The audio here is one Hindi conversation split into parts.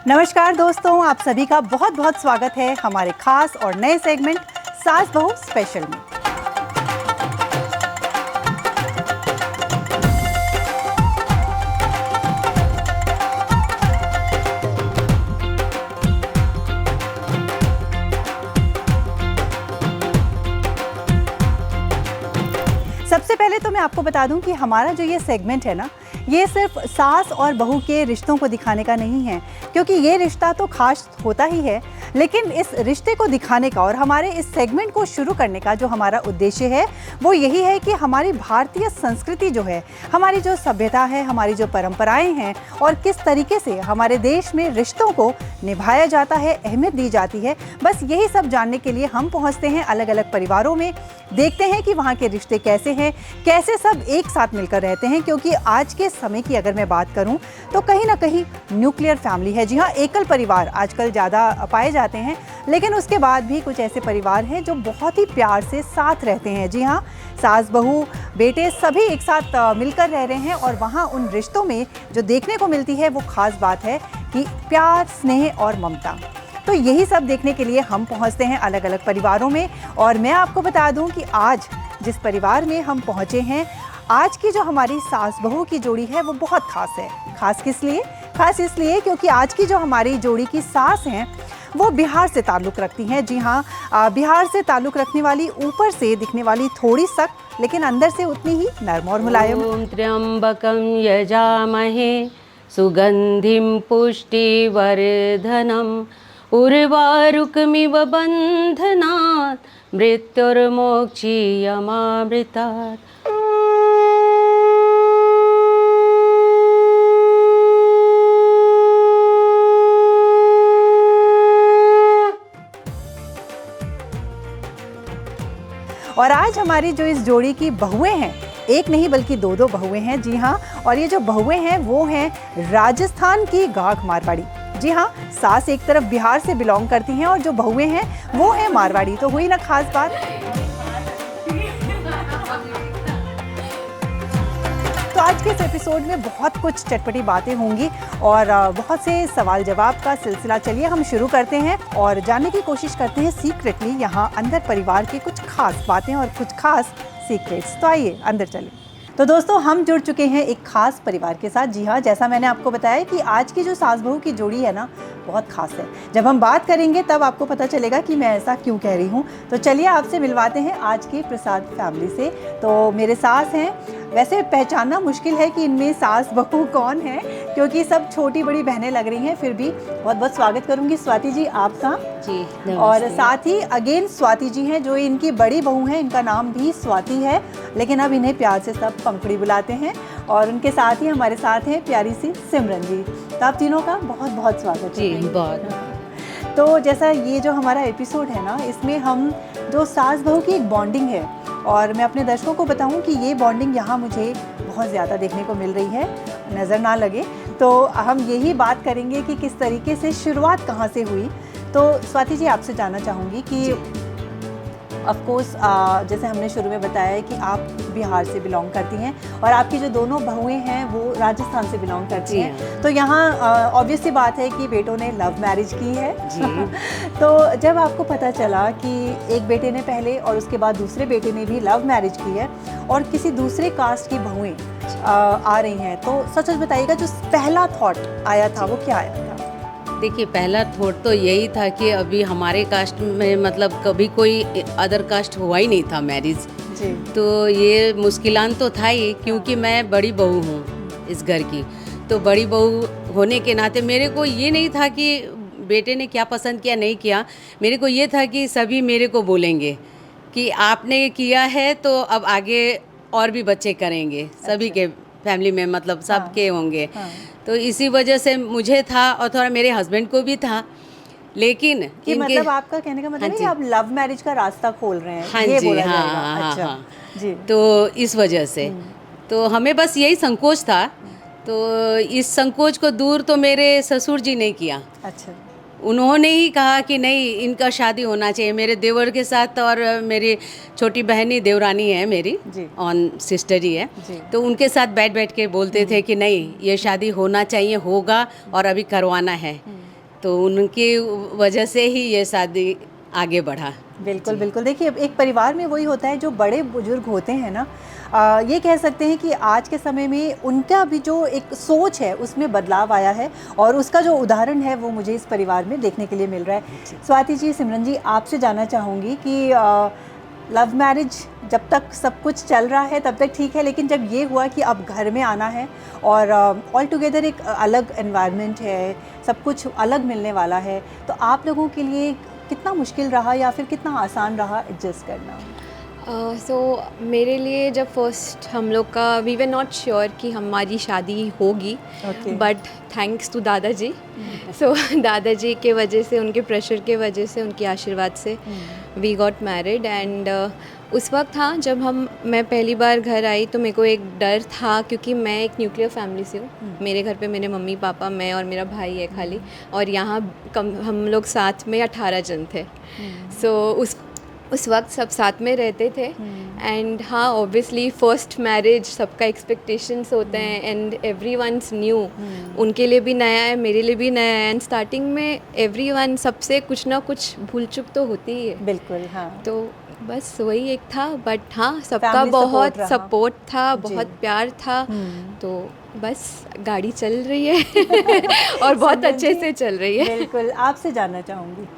नमस्कार दोस्तों, आप सभी का बहुत बहुत स्वागत है हमारे खास और नए सेगमेंट सास बहू स्पेशल में। सबसे पहले तो मैं आपको बता दूं कि हमारा जो ये सेगमेंट है ना, ये सिर्फ सास और बहू के रिश्तों को दिखाने का नहीं है, क्योंकि ये रिश्ता तो खास होता ही है, लेकिन इस रिश्ते को दिखाने का और हमारे इस सेगमेंट को शुरू करने का जो हमारा उद्देश्य है वो यही है कि हमारी भारतीय संस्कृति जो है, हमारी जो सभ्यता है, हमारी जो परंपराएं हैं और किस तरीके से हमारे देश में रिश्तों को निभाया जाता है, अहमियत दी जाती है, बस यही सब जानने के लिए हम पहुँचते हैं अलग अलग परिवारों में, देखते हैं कि वहाँ के रिश्ते कैसे हैं, कैसे सब एक साथ मिलकर रहते हैं। क्योंकि आज के समय की अगर मैं बात करूं तो कहीं ना कहीं न्यूक्लियर फैमिली है। जी हाँ, एकल परिवार आजकल ज़्यादा पाए जाते हैं, लेकिन उसके बाद भी कुछ ऐसे परिवार हैं जो बहुत ही प्यार से साथ रहते हैं। जी हाँ, सास बहू बेटे सभी एक साथ मिलकर रह रहे हैं और वहाँ उन रिश्तों में जो देखने को मिलती है वो ख़ास बात है कि प्यार, स्नेह और ममता। तो यही सब देखने के लिए हम पहुंचते हैं अलग अलग परिवारों में। और मैं आपको बता दूं कि आज जिस परिवार में हम पहुंचे हैं, आज की जो हमारी सास बहू की जोड़ी है वो बहुत खास है। खास किस लिए? खास इसलिए क्योंकि आज की जो हमारी जोड़ी की सास हैं वो बिहार से ताल्लुक़ रखती हैं। जी हाँ, बिहार से ताल्लुक़ रखने वाली, ऊपर से दिखने वाली थोड़ी सख्त लेकिन अंदर से उतनी ही नर्म और मुलायम। ओम त्र्यंबकं यजामहे सुगंधिं पुष्टिवर्धनम् उर्वारुकमिव बन्धनात् मृत्युर्मोक्षीयमामृतात्। और आज हमारी जो इस जोड़ी की बहुएं हैं, एक नहीं बल्कि दो दो बहुएं हैं। जी हाँ, और ये जो बहुएं हैं वो हैं राजस्थान की गाघ मारवाड़ी। जी हाँ, सास एक तरफ बिहार से बिलोंग करती हैं और जो बहुएं हैं वो हैं मारवाड़ी। तो हुई ना खास बात। तो आज के इस एपिसोड में बहुत कुछ चटपटी बातें होंगी और बहुत से सवाल जवाब का सिलसिला। चलिए हम शुरू करते हैं और जानने की कोशिश करते हैं सीक्रेटली यहाँ अंदर परिवार की कुछ खास बातें और कुछ खास सीक्रेट्स। तो आइए अंदर चलें। तो दोस्तों, हम जुड़ चुके हैं एक खास परिवार के साथ। जी हाँ, जैसा मैंने आपको बताया कि आज की जो सास बहू की जोड़ी है ना, बहुत खास है। जब हम बात करेंगे तब आपको पता चलेगा कि मैं ऐसा क्यों कह रही हूँ। तो चलिए आपसे मिलवाते हैं आज की प्रसाद फैमिली से। तो मेरे सास हैं, वैसे पहचानना मुश्किल है कि इनमें सास बहू कौन है, क्योंकि सब छोटी बड़ी बहनें लग रही हैं। फिर भी बहुत बहुत स्वागत करूँगी स्वाति जी आपका। जी, और साथ ही अगेन स्वाति जी हैं जो इनकी बड़ी बहू हैं, इनका नाम भी स्वाति है, लेकिन अब इन्हें प्यार से सब पंखुड़ी बुलाते हैं। और उनके साथ ही हमारे साथ हैं प्यारी सी सिमरन जी। तो आप तीनों का बहुत बहुत स्वागत जी, है। बहुत। तो जैसा ये जो हमारा एपिसोड है ना, इसमें हम जो सास बहू की एक बॉन्डिंग है, और मैं अपने दर्शकों को बताऊं कि ये बॉन्डिंग यहाँ मुझे बहुत ज़्यादा देखने को मिल रही है, नज़र ना लगे। तो हम यही बात करेंगे कि किस तरीके से शुरुआत कहाँ से हुई। तो स्वाति जी आपसे जानना चाहूँगी कि ऑफ कोर्स जैसे हमने शुरू में बताया है कि आप बिहार से बिलोंग करती हैं और आपकी जो दोनों बहुएं हैं वो राजस्थान से बिलोंग करती हैं। तो यहाँ ऑब्वियस सी बात है कि बेटों ने लव मैरिज की है जी। तो जब आपको पता चला कि एक बेटे ने पहले और उसके बाद दूसरे बेटे ने भी लव मैरिज की है और किसी दूसरे कास्ट की बहुएं आ रही हैं, तो सच बताइएगा जो पहला थॉट आया था वो क्या आया था? देखिए, पहला थॉट तो यही था कि अभी हमारे कास्ट में मतलब कभी कोई अदर कास्ट हुआ ही नहीं था मैरिज जी। तो ये मुश्किलान तो था ही, क्योंकि मैं बड़ी बहू हूँ इस घर की। तो बड़ी बहू होने के नाते मेरे को ये नहीं था कि बेटे ने क्या पसंद किया नहीं किया, मेरे को ये था कि सभी मेरे को बोलेंगे कि आपने किया है तो अब आगे और भी बच्चे करेंगे। सभी के फैमिली में मतलब सबके होंगे। तो इसी वजह से मुझे था और थोड़ा मेरे हस्बैंड को भी था। लेकिन कि मतलब आपका कहने का मतलब है कि आप लव मैरिज का रास्ता खोल रहे हैं। हाँ ये जी, बोला हाँ, जाएगा। हाँ, अच्छा, हाँ। जी। तो इस वजह से तो हमें बस यही संकोच था। तो इस संकोच को दूर तो मेरे ससुर जी ने किया। अच्छा। उन्होंने ही कहा कि नहीं, इनका शादी होना चाहिए मेरे देवर के साथ। और मेरी छोटी बहनी देवरानी है मेरी, ऑन सिस्टर ही है, तो उनके साथ बैठ बैठ के बोलते थे कि नहीं, ये शादी होना चाहिए, होगा और अभी करवाना है। तो उनकी वजह से ही ये शादी आगे बढ़ा। बिल्कुल बिल्कुल। देखिए, अब एक परिवार में वही होता है, जो बड़े बुजुर्ग होते हैं ना, ये कह सकते हैं कि आज के समय में उनका भी जो एक सोच है उसमें बदलाव आया है, और उसका जो उदाहरण है वो मुझे इस परिवार में देखने के लिए मिल रहा है। स्वाति जी, सिमरन जी, आपसे जानना चाहूँगी कि लव मैरिज जब तक सब कुछ चल रहा है तब तक ठीक है, लेकिन जब ये हुआ कि अब घर में आना है और ऑल टुगेदर एक अलग एनवायरनमेंट है, सब कुछ अलग मिलने वाला है, तो आप लोगों के लिए कितना मुश्किल रहा या फिर कितना आसान रहा एडजस्ट करना? सो मेरे लिए जब फर्स्ट हम लोग का वी वर नॉट श्योर कि हमारी शादी होगी, बट थैंक्स टू दादाजी। सो दादाजी के वजह से, उनके प्रेशर के वजह से, उनके आशीर्वाद से वी गॉट मैरिड। एंड उस वक्त था जब मैं पहली बार घर आई तो मेरे को एक डर था, क्योंकि मैं एक न्यूक्लियर फैमिली से हूँ। मेरे घर पे मेरे मम्मी पापा, मैं और मेरा भाई है खाली, और यहाँ हम लोग साथ में 18 जन थे। सो उस वक्त सब साथ में रहते थे। एंड हाँ, ऑब्वियसली फर्स्ट मैरिज, सबका एक्सपेक्टेशंस होते हैं, एंड एवरीवन्स न्यू, उनके लिए भी नया है, मेरे लिए भी नया है। एंड स्टार्टिंग में एवरीवन सबसे कुछ ना कुछ भूल चुक तो होती ही है। बिल्कुल, हाँ। तो बस वही एक था, बट हाँ, सबका Family बहुत support सपोर्ट था, बहुत प्यार था। तो बस गाड़ी चल रही है और बहुत अच्छे से चल रही है। बिल्कुल, आपसे जानना चाहूँगी।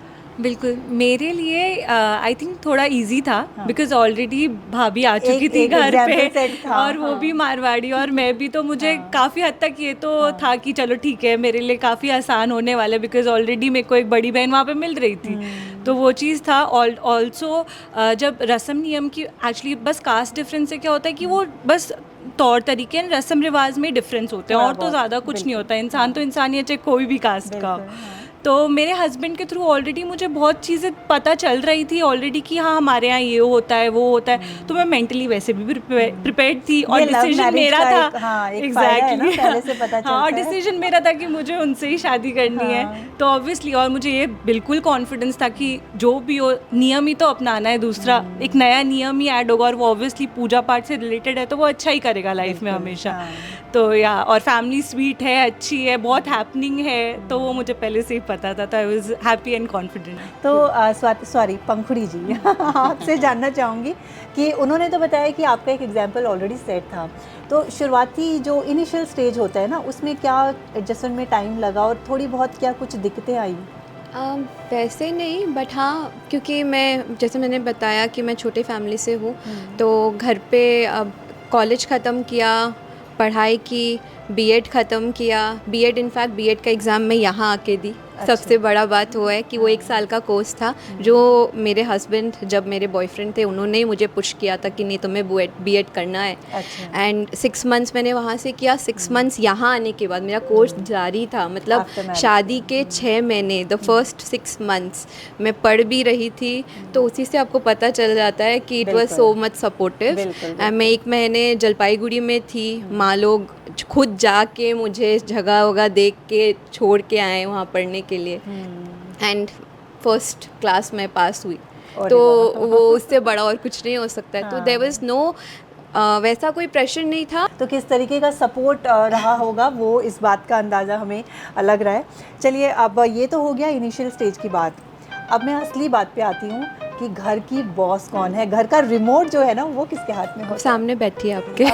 बिल्कुल, मेरे लिए आई थिंक थोड़ा इजी था, बिकॉज ऑलरेडी भाभी आ चुकी थी घर पे, और वो भी मारवाड़ी और मैं भी, तो मुझे काफ़ी हद तक ये तो था कि चलो ठीक है, मेरे लिए काफ़ी आसान होने वाला है, बिकॉज ऑलरेडी मेरे को एक बड़ी बहन वहाँ पे मिल रही थी। तो वो चीज़ था। ऑल्सो जब रस्म नियम की, एक्चुअली बस कास्ट डिफरेंस से क्या होता है कि वो बस तौर तरीके एंड रस्म रिवाज में डिफरेंस होते हैं, और तो ज़्यादा कुछ नहीं होता। इंसान तो इंसान ही है, चाहे कोई भी कास्ट का। तो मेरे हस्बैंड के थ्रू ऑलरेडी मुझे बहुत चीज़ें पता चल रही थी ऑलरेडी कि हाँ, हमारे यहाँ ये होता है, वो होता है। तो मैं मेंटली वैसे भी प्रिपेयर्ड थी, और डिसीजन मेरा था। एग्जैक्टली, हाँ, और डिसीजन मेरा था कि मुझे उनसे ही शादी करनी है। तो ऑब्वियसली, और मुझे ये बिल्कुल कॉन्फिडेंस था कि जो भी हो, नियम ही तो अपनाना है, दूसरा एक नया नियम ही ऐड होगा, और वो ऑब्वियसली पूजा पाठ से रिलेटेड है, तो वो अच्छा ही करेगा लाइफ में हमेशा। तो या, और फैमिली स्वीट है, अच्छी है, बहुत हैपनिंग है, तो वो मुझे पहले से ही पता था, तो I was happy and confident. तो पंखुड़ी जी, आपसे जानना चाहूँगी कि उन्होंने तो बताया कि आपका एक एग्जाम्पल ऑलरेडी सेट था, तो शुरुआती जो इनिशियल स्टेज होता है ना, उसमें क्या एडजस्टमेंट में टाइम लगा, और थोड़ी बहुत क्या कुछ दिक्कतें आई? वैसे नहीं, बट हाँ, क्योंकि मैं, जैसे मैंने बताया कि मैं छोटे फैमिली से हूँ, तो घर पे अब कॉलेज ख़त्म किया, पढ़ाई की, बीएड ख़त्म किया। बीएड, इनफैक्ट बीएड का एग्ज़ाम मैं यहाँ आके दी। सबसे बड़ा बात वो है कि वो 1 साल का कोर्स था, जो मेरे हस्बैंड, जब मेरे बॉयफ्रेंड थे, उन्होंने ही मुझे पुश किया था कि नहीं, तुम्हें बीएड करना है। एंड 6 मंथ्स मैंने वहाँ से किया। 6 मंथ्स यहाँ आने के बाद मेरा कोर्स जारी था, मतलब शादी के 6 महीने, द फर्स्ट 6 मंथ्स मैं पढ़ भी रही थी। तो उसी से आपको पता चल जाता है कि it was so much supportive. मैं 1 महीने जलपाईगुड़ी में थी, माँ लोग खुद जाके मुझे जगह वगह देख के छोड़ के आए वहाँ पढ़ने के लिए। एंड फर्स्ट क्लास में पास हुई, तो वो उससे बड़ा और कुछ नहीं हो सकता है। तो देयर वाज नो वैसा कोई प्रेशर नहीं था। तो किस तरीके का सपोर्ट रहा होगा, वो इस बात का अंदाज़ा हमें लग रहा है। चलिए, अब ये तो हो गया इनिशियल स्टेज की बात। अब मैं असली बात पे आती हूँ कि घर की बॉस कौन है, घर का रिमोट जो है ना, वो किसके हाथ में होता है? सामने बैठी है आपके।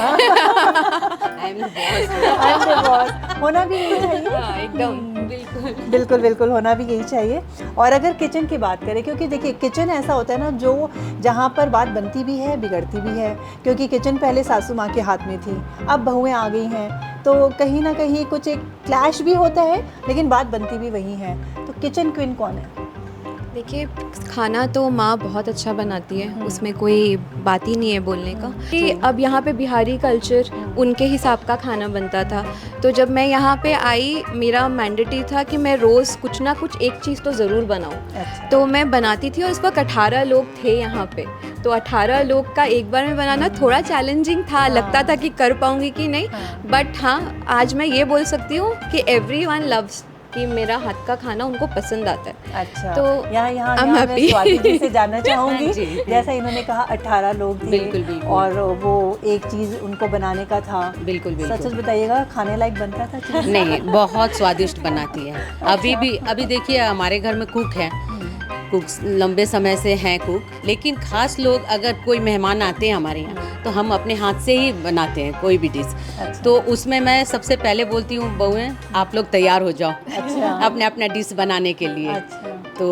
होना भी यही चाहिए। एकदम, बिल्कुल बिल्कुल, होना भी यही चाहिए। और अगर किचन की बात करें, क्योंकि देखिए, किचन ऐसा होता है ना, जो जहाँ पर बात बनती भी है, बिगड़ती भी है, क्योंकि किचन पहले सासू माँ के हाथ में थी, अब बहुएं आ गई हैं, तो कहीं ना कहीं कुछ एक क्लैश भी होता है, लेकिन बात बनती भी वही है। तो किचन क्वीन कौन है? देखिए, खाना तो माँ बहुत अच्छा बनाती है, उसमें कोई बात ही नहीं है बोलने का। कि अब यहाँ पे बिहारी कल्चर, उनके हिसाब का खाना बनता था। तो जब मैं यहाँ पे आई, मेरा मैंडेटरी था कि मैं रोज़ कुछ ना कुछ एक चीज़ तो ज़रूर बनाऊँ। तो मैं बनाती थी, और उस वक्त 18 लोग थे यहाँ पे। तो 18 लोग का एक बार में बनाना थोड़ा चैलेंजिंग था। लगता था कि कर पाऊँगी कि नहीं, बट हाँ, आज मैं ये बोल सकती हूँ कि एवरीवन लव्स कि मेरा हाथ का खाना उनको पसंद आता है। अच्छा, तो यहाँ I'm मैं happy। स्वाति जी से जानना चाहूंगी, जी। जैसा इन्होंने कहा 18 लोग थे, बिल्कुल, बिल्कुल। और वो एक चीज उनको बनाने का था। बिल्कुल सच बिल्कुल। बताइएगा, खाने लायक बनता था चीज़? नहीं, बहुत स्वादिष्ट बनाती है। अभी देखिए हमारे घर में कुक है, कुक लंबे समय से हैं कुक, लेकिन खास लोग अगर कोई मेहमान आते हैं हमारे यहाँ तो हम अपने हाथ से ही बनाते हैं कोई भी डिश। अच्छा। तो उसमें मैं सबसे पहले बोलती हूँ, बहुएं आप लोग तैयार हो जाओ अच्छा। अपने अपना डिश बनाने के लिए। अच्छा। तो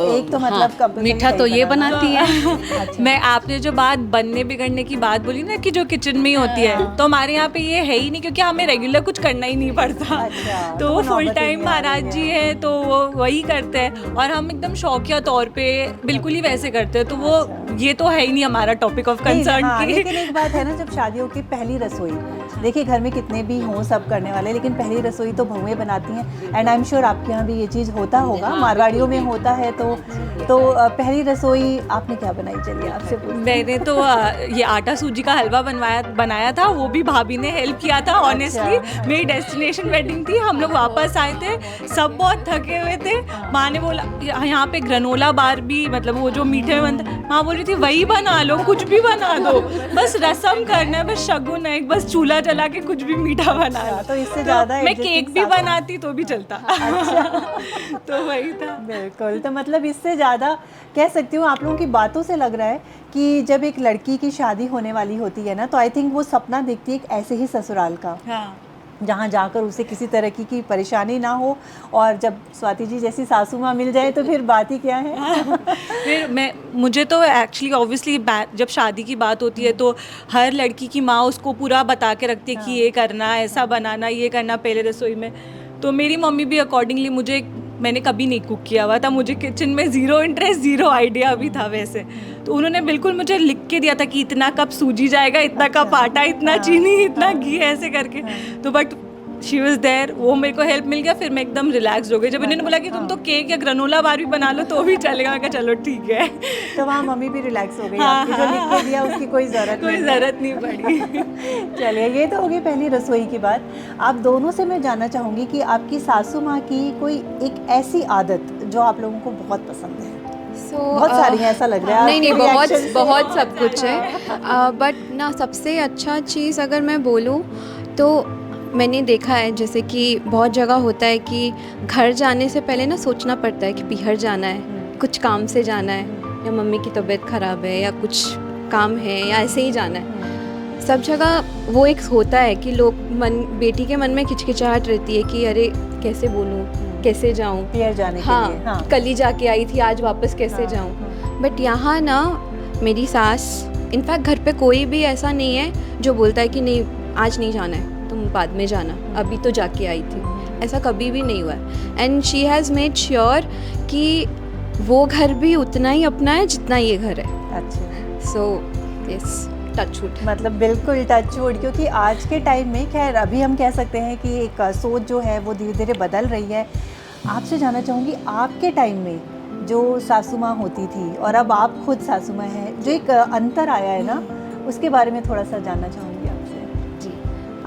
एक तो मतलब compulsory मीठा तो नहीं ये बनाना। बनाती है। अच्छा। मैं आपने जो बात बनने बिगड़ने की बात बोली ना कि जो किचन में ही होती है, तो हमारे यहाँ पे ये है ही नहीं, क्योंकि हमें रेगुलर कुछ करना ही नहीं पड़ता। अच्छा, तो तो वो नौबत फुल ही टाइम नहीं आ रही महाराज है। जी है, तो वो वही करते हैं और हम एकदम शौकिया तौर पे बिल्कुल ही वैसे करते हैं। तो वो ये तो है ही नहीं हमारा टॉपिक ऑफ नहीं, कंसर्न हाँ, की। लेकिन एक बात है ना, जब शादियों की पहली रसोई, देखिए घर में कितने भी हों सब करने वाले, लेकिन पहली रसोई तो बहुएं बनाती हैं। एंड आई एम श्योर आपके यहाँ भी ये चीज़ होता होगा, मारवाड़ियों में होता है। तो पहली रसोई आपने क्या बनाई, चलिए आपसे पूछते हैं। मैंने तो ये आटा सूजी का हलवा बनाया था, वो भी भाभी ने हेल्प किया था। ऑनेस्टली मेरी डेस्टिनेशन वेडिंग थी, हम लोग वापस आए थे, सब बहुत थके हुए थे। माँ ने बोला यहाँ पे ग्रनोला बार भी, मतलब वो जो मीठे में बनता है, माँ बोल रही थी वही बना लो, कुछ भी बना दो, बस रसम करना है, बस शगुन है, बस चूल्हा जला के कुछ भी मीठा बना लो। तो इससे ज़्यादा मैं adjusting केक भी साथ- बनाती तो भी चलता। तो वही था। बिल्कुल, तो मतलब इससे ज़्यादा कह सकती हूँ, आप लोगों की बातों से लग रहा है कि जब एक लड़की की शादी होने वाली होती है ना, तो आई थिंक वो सपना देखती है एक ऐसे ही ससुराल का, हाँ, जहाँ जाकर उसे किसी तरह की परेशानी ना हो, और जब स्वाति जी जैसी सासू माँ मिल जाए तो फिर बात ही क्या है। फिर मुझे तो एक्चुअली ऑब्वियसली जब शादी की बात होती है तो हर लड़की की माँ उसको पूरा बता के रखती है कि ये करना, ऐसा बनाना, ये करना पहले रसोई में। तो मेरी मम्मी भी अकॉर्डिंगली, मैंने कभी नहीं कुक किया हुआ था, मुझे किचन में ज़ीरो इंटरेस्ट, ज़ीरो आइडिया भी था वैसे। तो उन्होंने बिल्कुल मुझे लिख के दिया था कि इतना कप सूजी जाएगा, इतना कप आटा, इतना चीनी, इतना घी, ऐसे करके। तो बट शी वॉज देयर, वो मेरे को हेल्प मिल गया, फिर मैं एकदम रिलैक्स हो गई। जब इन्होंने बोला कि तुम तो केक या ग्रनोला बार भी बना लो तो भी चलेगा, मैं कहा चलो ठीक है। तो वहाँ मम्मी भी रिलैक्स हो गई, हाँ, आपकी जो लिख के दिया उसकी कोई ज़रूरत नहीं पड़ी। चलिए, ये तो होगी पहली रसोई की बात। आप दोनों से मैं जानना चाहूँगी कि आपकी सासू माँ की कोई एक ऐसी आदत जो आप लोगों को बहुत पसंद है। बहुत सारी हैं, ऐसा लग रहा है नहीं, आपके बहुत reaction से। बहुत सब कुछ है। बट ना, सबसे अच्छा चीज़ अगर मैं बोलूँ तो मैंने देखा है, जैसे कि बहुत जगह होता है कि घर जाने से पहले ना सोचना पड़ता है कि पीहर जाना है, कुछ काम से जाना है, या मम्मी की तबीयत ख़राब है, या कुछ काम है, या ऐसे ही जाना है। सब जगह वो एक होता है कि बेटी के मन में किचकिचाहट रहती है कि अरे कैसे बोलूँ, कैसे जाऊँ, पियर जाने के हाँ, लिए। हाँ, कल ही जाके आई थी, आज वापस कैसे जाऊँ। बट यहाँ ना मेरी सास, इनफैक्ट घर पे कोई भी ऐसा नहीं है जो बोलता है कि नहीं आज नहीं जाना है, तुम बाद में जाना, अभी तो जाके आई थी। ऐसा कभी भी नहीं हुआ है। And she has made sure कि वो घर भी उतना ही अपना है जितना ये घर है। अच्छा, सो यस, टचवुड। मतलब बिल्कुल टचवुड, क्योंकि आज के टाइम में, खैर अभी हम कह सकते हैं कि एक सोच जो है वो धीरे धीरे बदल रही है। आपसे जानना चाहूँगी, आपके टाइम में जो सासू माँ होती थी और अब आप खुद सासू माँ हैं, जो एक अंतर आया है ना, उसके बारे में थोड़ा सा जानना चाहूँगी आपसे। जी,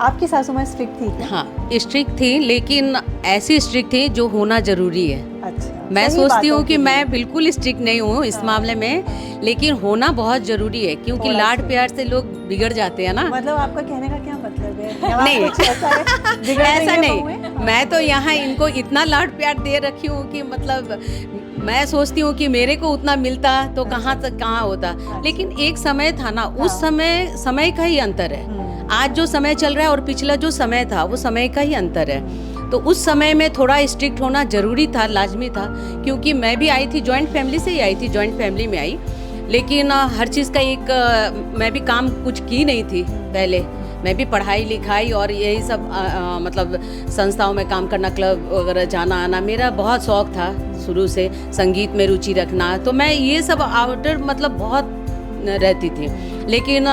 आपकी सासू माँ स्ट्रिक्ट थी क्या? हाँ स्ट्रिक्ट थी, लेकिन ऐसी स्ट्रिक्ट थी जो होना ज़रूरी है। अच्छा, मैं सही सोचती बातों हूँ के कि लिए। मैं बिल्कुल स्ट्रिक्ट नहीं हूँ इस मामले में, लेकिन होना बहुत ज़रूरी है, क्योंकि थोड़ा लाड सा। प्यार से लोग बिगड़ जाते हैं ना। मतलब आपका कहने का क्या मतलब है? यहाँ नहीं। कुछ ऐसा है, बिगड़ रही ऐसा है नहीं, बहुएं? मैं तो यहाँ इनको इतना लाड प्यार दे रखी हूँ कि मतलब मैं सोचती हूँ कि मेरे को उतना मिलता तो कहाँ तक कहाँ होता। लेकिन एक समय था ना, उस समय का ही अंतर है। आज जो समय चल रहा है और पिछला जो समय था वो समय का ही अंतर है। तो उस समय में थोड़ा स्ट्रिक्ट होना ज़रूरी था, लाजमी था, क्योंकि मैं भी आई थी जॉइंट फैमिली से ही आई थी, जॉइंट फैमिली में आई। लेकिन हर चीज़ का एक मैं भी काम कुछ की नहीं थी पहले, मैं भी पढ़ाई लिखाई और यही सब मतलब संस्थाओं में काम करना, क्लब वगैरह जाना आना, मेरा बहुत शौक था शुरू से, संगीत में रुचि रखना। तो मैं ये सब आउटर मतलब बहुत रहती थी, लेकिन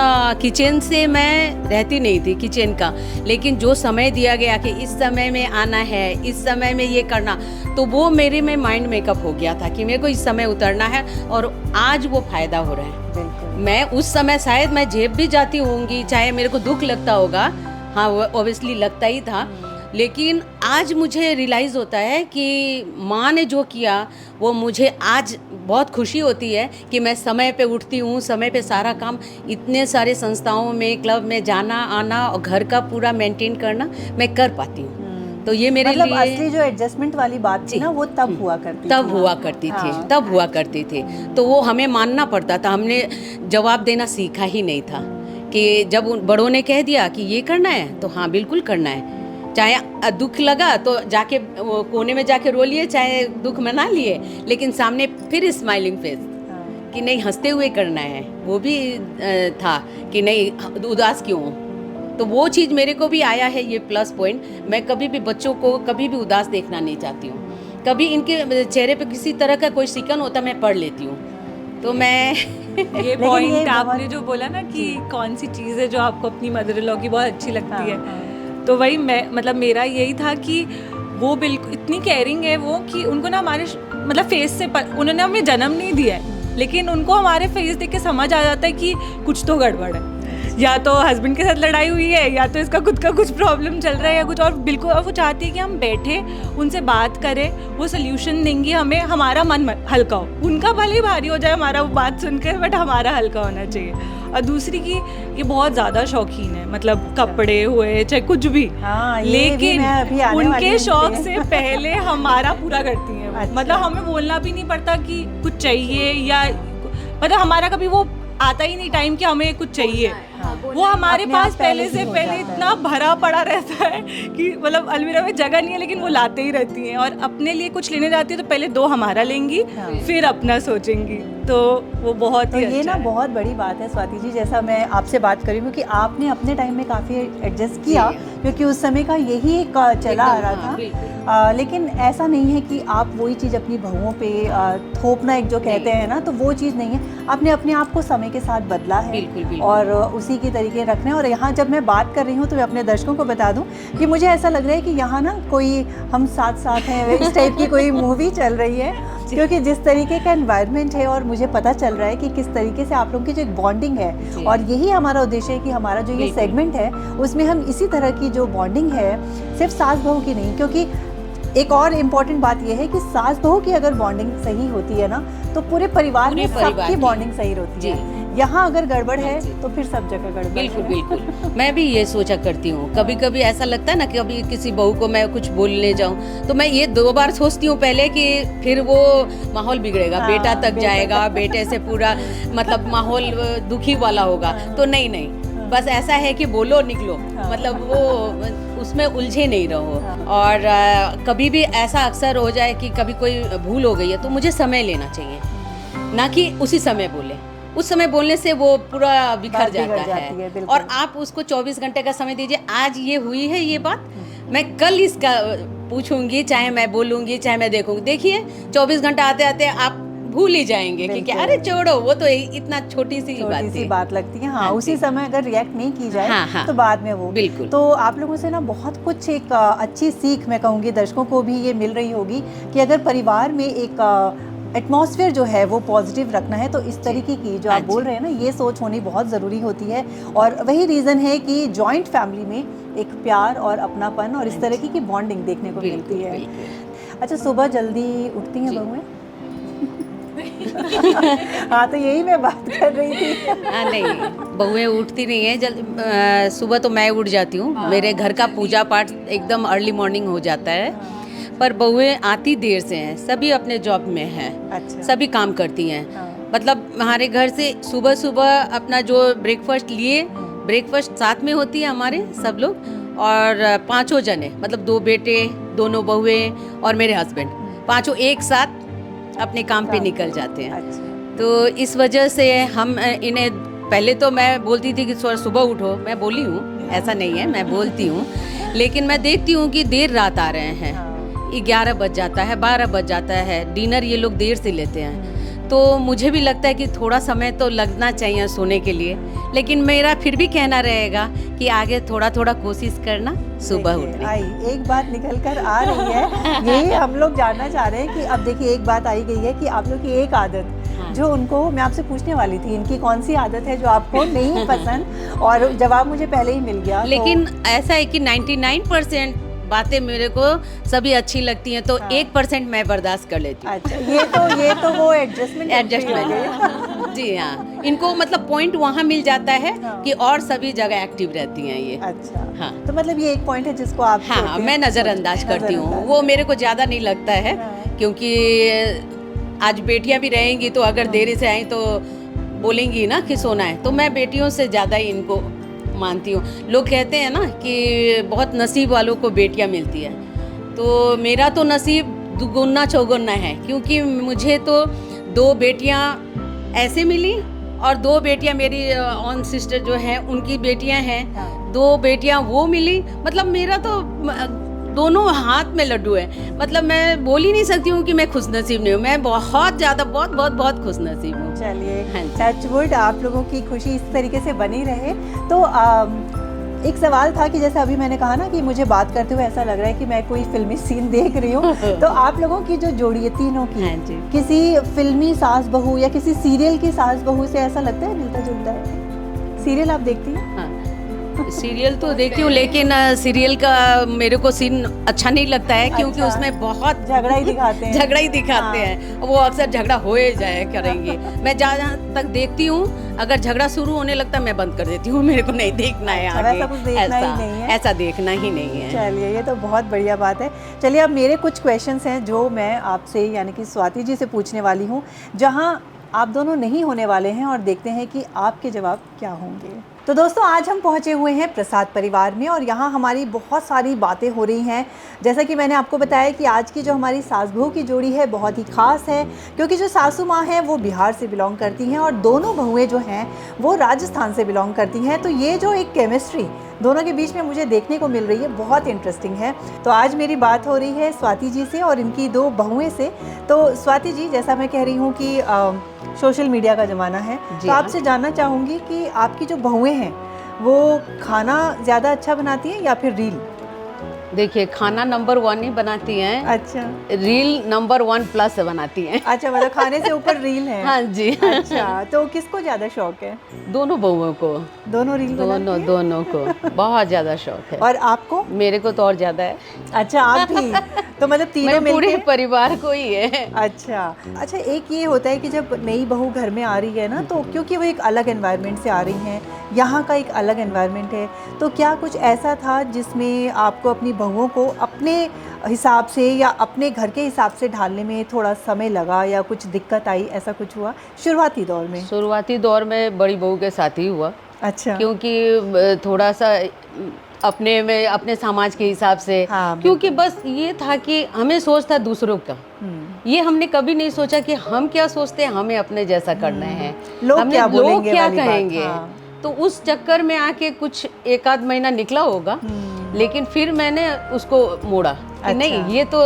किचन से मैं रहती नहीं थी, किचन का। लेकिन जो समय दिया गया कि इस समय में आना है, इस समय में ये करना, तो वो मेरे में माइंड मेकअप हो गया था कि मेरे को इस समय उतरना है, और आज वो फ़ायदा हो रहा है। बिल्कुल। मैं उस समय शायद मैं जेब भी जाती होंगी, चाहे मेरे को दुख लगता होगा, हाँ वो ऑब्वियसली लगता ही था, लेकिन आज मुझे रियलाइज़ होता है कि माँ ने जो किया वो मुझे आज बहुत खुशी होती है कि मैं समय पे उठती हूँ, समय पे सारा काम, इतने सारे संस्थाओं में, क्लब में जाना आना और घर का पूरा मेंटेन करना मैं कर पाती हूँ। तो ये मेरे मतलब लिए असली जो एडजस्टमेंट वाली बात थी ना, वो तब हुआ करती तब थी। हुआ करती थी, हाँ। तब हुआ करती थी। तो वो हमें मानना पड़ता था, हमने जवाब देना सीखा ही नहीं था कि जब उन बड़ों ने कह दिया कि ये करना है तो हाँ बिल्कुल करना है, चाहे दुख लगा तो जाके वो कोने में जाके रो लिए, चाहे दुख मना लिए, लेकिन सामने फिर स्माइलिंग फेस कि नहीं हंसते हुए करना है, वो भी था कि नहीं उदास क्यों हो। तो वो चीज़ मेरे को भी आया है, ये प्लस पॉइंट। मैं कभी भी बच्चों को कभी भी उदास देखना नहीं चाहती हूँ। कभी इनके चेहरे पे किसी तरह का कोई शिकन होता मैं पढ़ लेती हूँ। तो मैं ये पॉइंट आपने जो बोला ना कि कौन सी चीज़ है जो आपको अपनी मदर इन लॉ की बहुत अच्छी लगती है, तो वही मैं मतलब मेरा यही था कि वो बिल्कुल इतनी केयरिंग है वो कि उनको ना हमारे मतलब फेस से उन्होंने हमें जन्म नहीं दिया है, लेकिन उनको हमारे फेस देख के समझ आ जाता है कि कुछ तो गड़बड़ है, या तो हस्बैंड के साथ लड़ाई हुई है, या तो इसका खुद का कुछ प्रॉब्लम चल रहा है, या कुछ और बिल्कुल। और वो चाहती है कि हम बैठे उनसे बात करें, वो सोल्यूशन देंगी हमें, हमारा मन हल्का हो। उनका भले ही भारी हो जाए हमारा वो बात सुनकर, बट हमारा हल्का होना चाहिए। और दूसरी की ये बहुत ज़्यादा शौकीन है, मतलब कपड़े हुए चाहे कुछ भी, लेकिन उनके शौक से पहले हमारा पूरा करती हैं। अच्छा। मतलब हमें बोलना भी नहीं पड़ता कि कुछ चाहिए, या मतलब हमारा कभी वो आता ही नहीं टाइम कि हमें कुछ चाहिए। वो हमारे पास पहले से पहले इतना भरा पड़ा रहता है कि मतलब अलमीरा में जगह नहीं है, लेकिन वो लाते ही रहती हैं। और अपने लिए कुछ लेने जाती है तो पहले 2 हमारा लेंगी, फिर अपना सोचेंगी। तो वो बहुत ही ये ना बहुत बड़ी बात है स्वाति जी। जैसा मैं आपसे बात करी हूँ कि आपने अपने टाइम में काफ़ी एडजस्ट किया, क्योंकि उस समय का यही एक चला आ रहा था। लेकिन ऐसा नहीं है कि आप वही चीज़ अपनी बहुओं पे थोपना, एक जो कहते हैं ना, तो वो चीज़ नहीं है। आपने अपने आप को समय के साथ बदला है और उसी की तरीके रखने हैं। और यहाँ जब मैं बात कर रही हूँ तो मैं अपने दर्शकों को बता दूँ कि मुझे ऐसा लग रहा है कि यहाँ ना कोई हम साथ साथ हैं इस टाइप की कोई मूवी चल रही है, क्योंकि जिस तरीके का एनवायरनमेंट है और मुझे पता चल रहा है कि किस तरीके से आप लोगों की जो एक बॉन्डिंग है, और यही हमारा उद्देश्य है कि हमारा जो ये सेगमेंट है उसमें हम इसी तरह की जो बॉन्डिंग है, सिर्फ सास बहू की नहीं, क्योंकि एक और इम्पॉर्टेंट बात यह है कि सास बहू की अगर बॉन्डिंग सही होती है ना, तो पूरे परिवार में सबकी बॉन्डिंग सही होती है। यहाँ अगर गड़बड़ है तो फिर सब जगह गड़बड़। बिल्कुल बिल्कुल मैं भी ये सोचा करती हूँ। कभी कभी ऐसा लगता है ना कि कभी किसी बहू को मैं कुछ बोलने जाऊँ तो मैं ये 2 बार सोचती हूँ पहले कि फिर वो माहौल बिगड़ेगा, बेटा तक जाएगा, बेटे से पूरा मतलब माहौल दुखी वाला होगा। तो नहीं, बस ऐसा है कि बोलो निकलो, मतलब वो उसमें उलझे नहीं रहो। और कभी भी ऐसा अक्सर हो जाए कि कभी कोई भूल हो गई है तो मुझे समय लेना चाहिए, ना कि उसी समय बोले। उस समय बोलने से वो पूरा बिखर जाता है। और आप उसको 24 घंटे का समय दीजिए। आज ये हुई है ये बात, मैं कल इसका पूछूंगी, चाहे मैं बोलूंगी चाहे मैं देखूंगी। देखिए 24 घंटा आते आते आप भूल ही जाएंगे कि अरे छोड़ो, वो तो इतना छोटी सी बात लगती है। हाँ, उसी समय अगर रिएक्ट नहीं की जाए तो बाद में वो बिल्कुल। तो आप लोगों से ना बहुत कुछ एक अच्छी सीख मैं कहूँगी दर्शकों को भी ये मिल रही होगी कि अगर परिवार में एक एटमॉस्फेयर जो है वो पॉजिटिव रखना है तो इस तरीके की जो आप बोल रहे हैं ना, ये सोच होनी बहुत ज़रूरी होती है। और वही रीज़न है कि जॉइंट फैमिली में एक प्यार और अपनापन और इस तरीके की बॉन्डिंग देखने को मिलती है। अच्छा, सुबह जल्दी उठती हैं बहुएं? हाँ, तो यही मैं बात कर रही थी। हाँ, नहीं, बहुएं उठती नहीं है जल्दी। सुबह तो मैं उठ जाती हूँ। मेरे घर का पूजा पाठ एकदम अर्ली मॉर्निंग हो जाता है। पर बहुएं आती देर से हैं, सभी अपने जॉब में हैं। अच्छा। सभी काम करती हैं। मतलब हमारे घर से सुबह सुबह अपना जो ब्रेकफास्ट लिए, ब्रेकफास्ट साथ में होती है हमारे सब लोग। और 5 जने, मतलब 2 बेटे, दोनों बहुएं और मेरे हस्बैंड, 5 एक साथ अपने काम पे निकल जाते हैं। अच्छा। तो इस वजह से हम इन्हें, पहले तो मैं बोलती थी कि सुबह उठो, मैं बोली हूँ, ऐसा नहीं है, मैं बोलती हूँ, लेकिन मैं देखती हूँ कि देर रात आ रहे हैं। 11 बज जाता है, 12 बज जाता है, डिनर ये लोग देर से लेते हैं। तो मुझे भी लगता है कि थोड़ा समय तो लगना चाहिए सोने के लिए, लेकिन मेरा फिर भी कहना रहेगा कि आगे थोड़ा थोड़ा कोशिश करना सुबह उठने। आई एक बात निकल कर आ रही है, यही हम लोग जानना चाह रहे हैं कि अब देखिए एक बात आई गई है कि आप लोग की एक आदत जो उनको, मैं आपसे पूछने वाली थी, इनकी कौन सी आदत है जो आपको नहीं पसंद, और जवाब मुझे पहले ही मिल गया। लेकिन ऐसा है कि 99% बातें मेरे को सभी अच्छी लगती हैं, तो 1% मैं बर्दाश्त कर लेती हूँ। अच्छा, ये तो वो एडजस्टमेंट जी हाँ, इनको मतलब पॉइंट वहाँ मिल जाता है कि और सभी जगह एक्टिव रहती हैं ये। अच्छा, हाँ। तो मतलब ये एक पॉइंट है जिसको आप हाँ, कहते हैं? मैं नज़रअंदाज करती हूँ, नज़रअंदाज। वो मेरे को ज़्यादा नहीं लगता है, क्योंकि आज बेटियां भी रहेंगी तो अगर देरी से आई तो बोलेंगी ना कि सोना है, तो मैं बेटियों से ज़्यादा ही इनको मानती हूँ। लोग कहते हैं ना कि बहुत नसीब वालों को बेटियां मिलती है, तो मेरा तो नसीब दुगुना चौगुना है, क्योंकि मुझे तो 2 बेटियां ऐसे मिली और 2 बेटियां मेरी ऑन सिस्टर जो हैं उनकी बेटियां हैं, 2 बेटियां वो मिली। मतलब मेरा तो दोनों हाथ में लड्डू है। मतलब मैं बोल ही नहीं सकती हूँ कि मैं खुशनसीब नहीं हूँ, मैं बहुत ज़्यादा बहुत खुशनसीब हूँ। चलिए, हाँ जी। टच वुड, आप लोगों की खुशी इस तरीके से बनी रहे। तो एक सवाल था कि जैसे अभी मैंने कहा ना कि मुझे बात करते हुए ऐसा लग रहा है कि मैं कोई फिल्मी सीन देख रही हूँ। तो आप लोगों की जो जोड़ी है तीनों की, हाँ जी। किसी फिल्मी सास बहू या किसी सीरियल की सास बहू से ऐसा लगता है, मिलता जुलता है? सीरियल आप देखती हैं? हाँ, सीरियल तो देखती हूँ, लेकिन सीरियल का मेरे को सीन अच्छा नहीं लगता है, क्योंकि अच्छा। उसमें बहुत झगड़ा ही दिखाते हैं। झगड़ा ही दिखाते हैं, वो अक्सर झगड़ा होए जाए करेंगे। मैं जहाँ तक देखती हूँ, अगर झगड़ा शुरू होने लगता है मैं बंद कर देती हूँ, मेरे को नहीं देखना है अच्छा, आगे। वैसा कुछ देखना ही नहीं है? ऐसा देखना ही नहीं है। चलिए, ये तो बहुत बढ़िया बात है। चलिए, अब मेरे कुछ क्वेश्चंस हैं जो मैं आपसे यानी कि स्वाति जी से पूछने वाली हूँ, जहाँ आप दोनों नहीं होने वाले हैं, और देखते हैं कि आपके जवाब क्या होंगे। तो दोस्तों, आज हम पहुंचे हुए हैं प्रसाद परिवार में, और यहाँ हमारी बहुत सारी बातें हो रही हैं। जैसा कि मैंने आपको बताया कि आज की जो हमारी सास बहू की जोड़ी है बहुत ही ख़ास है, क्योंकि जो सासू माँ हैं वो बिहार से बिलोंग करती हैं और दोनों बहुएं जो हैं वो राजस्थान से बिलोंग करती हैं। तो ये जो एक केमिस्ट्री दोनों के बीच में मुझे देखने को मिल रही है, बहुत इंटरेस्टिंग है। तो आज मेरी बात हो रही है स्वाति जी से और इनकी 2 बहुएं से। तो स्वाति जी, जैसा मैं कह रही हूँ कि सोशल मीडिया का ज़माना है, तो आपसे जानना चाहूँगी कि आपकी जो बहुएं हैं वो खाना ज़्यादा अच्छा बनाती हैं या फिर रील? देखिए, खाना नंबर 1 ही बनाती हैं, अच्छा, रील नंबर 1+ बनाती हैं। अच्छा, मतलब खाने से ऊपर रील है। हाँ जी। अच्छा, तो किसको ज़्यादा शौक है? दोनों बहुओं को, दोनों रील बनाती हैं? दोनों को बहुत ज़्यादा शौक है। और आपको? मेरे को तो और ज़्यादा है। अच्छा, आप भी? तो मतलब तीनों मैं पूरे मिलके? परिवार को ही है। अच्छा, एक ये होता है कि जब नई बहू घर में आ रही है ना, तो क्योंकि वो एक अलग एनवायरनमेंट से आ रही हैं, यहाँ का एक अलग एनवायरनमेंट है, तो क्या कुछ ऐसा था जिसमें आपको अपनी बहुओं को अपने हिसाब से या अपने घर के हिसाब से ढालने में थोड़ा समय लगा या कुछ दिक्कत आई, ऐसा कुछ हुआ शुरुआती दौर में? शुरुआती दौर में बड़ी बहू के साथ ही हुआ, अच्छा, क्योंकि थोड़ा सा अपने में अपने समाज के हिसाब से, हाँ, क्योंकि बस ये था कि हमें सोच था दूसरों का, ये हमने कभी नहीं सोचा कि हम क्या सोचते हैं, हमें अपने जैसा करना है, लोग क्या बोलेंगे क्या वाली बात, कहेंगे। हाँ। तो उस चक्कर में आके कुछ 1 आध महीना निकला होगा, लेकिन फिर मैंने उसको मोड़ा कि नहीं, ये तो